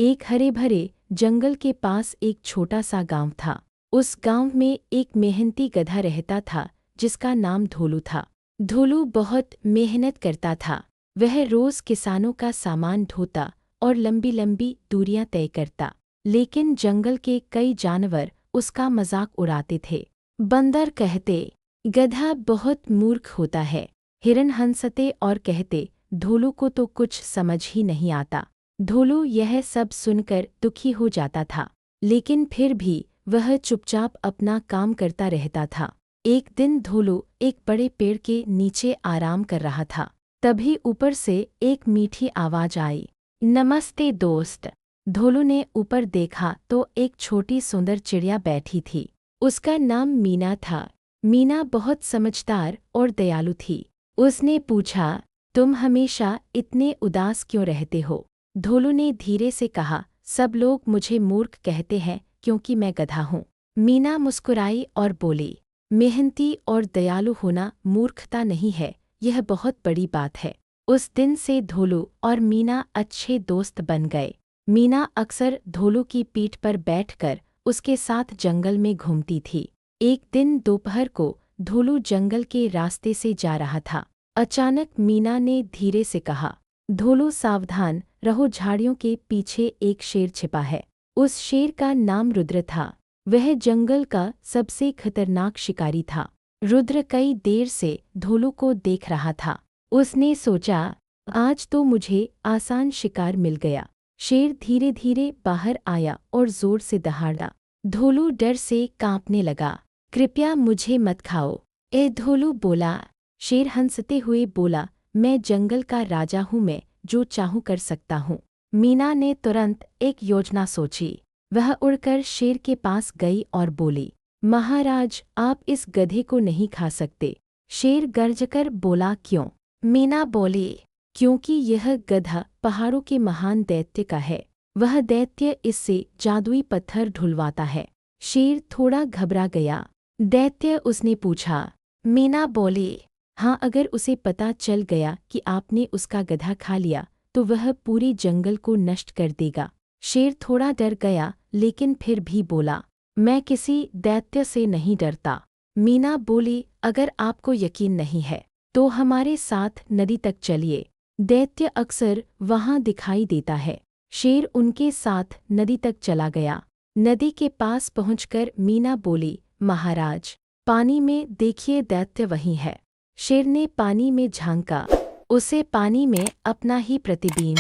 एक हरे भरे जंगल के पास एक छोटा सा गांव था। उस गांव में एक मेहनती गधा रहता था जिसका नाम धोलू था। धोलू बहुत मेहनत करता था। वह रोज किसानों का सामान ढोता और लंबी लंबी दूरियां तय करता। लेकिन जंगल के कई जानवर उसका मजाक उड़ाते थे। बंदर कहते, गधा बहुत मूर्ख होता है। हिरन हंसते और कहते, धोलू को तो कुछ समझ ही नहीं आता। धोलू यह सब सुनकर दुखी हो जाता था, लेकिन फिर भी वह चुपचाप अपना काम करता रहता था। एक दिन धोलू एक बड़े पेड़ के नीचे आराम कर रहा था। तभी ऊपर से एक मीठी आवाज आई, नमस्ते दोस्त। धोलू ने ऊपर देखा तो एक छोटी सुंदर चिड़िया बैठी थी। उसका नाम मीना था। मीना बहुत समझदार और दयालु थी। उसने पूछा, तुम हमेशा इतने उदास क्यों रहते हो? धोलू ने धीरे से कहा, सब लोग मुझे मूर्ख कहते हैं क्योंकि मैं गधा हूँ। मीना मुस्कुराई और बोली, मेहनती और दयालु होना मूर्खता नहीं है, यह बहुत बड़ी बात है। उस दिन से धोलू और मीना अच्छे दोस्त बन गए। मीना अक्सर धोलू की पीठ पर बैठकर उसके साथ जंगल में घूमती थी। एक दिन दोपहर को धोलू जंगल के रास्ते से जा रहा था। अचानक मीना ने धीरे से कहा, धोलू सावधान रहो, झाड़ियों के पीछे एक शेर छिपा है। उस शेर का नाम रुद्र था। वह जंगल का सबसे खतरनाक शिकारी था। रुद्र कई देर से धोलू को देख रहा था। उसने सोचा, आज तो मुझे आसान शिकार मिल गया। शेर धीरे धीरे बाहर आया और जोर से दहाड़ा। धोलू डर से कांपने लगा। कृपया मुझे मत खाओ, ए धोलू बोला। शेर हंसते हुए बोला, मैं जंगल का राजा हूँ, मैं जो चाहूँ कर सकता हूँ। मीना ने तुरंत एक योजना सोची। वह उड़कर शेर के पास गई और बोली, महाराज, आप इस गधे को नहीं खा सकते। शेर गरजकर बोला, क्यों? मीना बोली, क्योंकि यह गधा पहाड़ों के महान दैत्य का है। वह दैत्य इससे जादुई पत्थर ढुलवाता है। शेर थोड़ा घबरा गया। दैत्य उसने पूछा। मीना बोली, हाँ, अगर उसे पता चल गया कि आपने उसका गधा खा लिया तो वह पूरे जंगल को नष्ट कर देगा। शेर थोड़ा डर गया, लेकिन फिर भी बोला, मैं किसी दैत्य से नहीं डरता। मीना बोली, अगर आपको यकीन नहीं है तो हमारे साथ नदी तक चलिए। दैत्य अक्सर वहाँ दिखाई देता है। शेर उनके साथ नदी तक चला गया। नदी के पास पहुंचकर मीना बोली, महाराज, पानी में देखिए, दैत्य वहीं है। शेर ने पानी में झांका। उसे पानी में अपना ही प्रतिबिंब।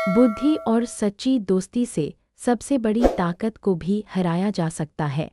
बुद्धि और सच्ची दोस्ती से सबसे बड़ी ताकत को भी हराया जा सकता है।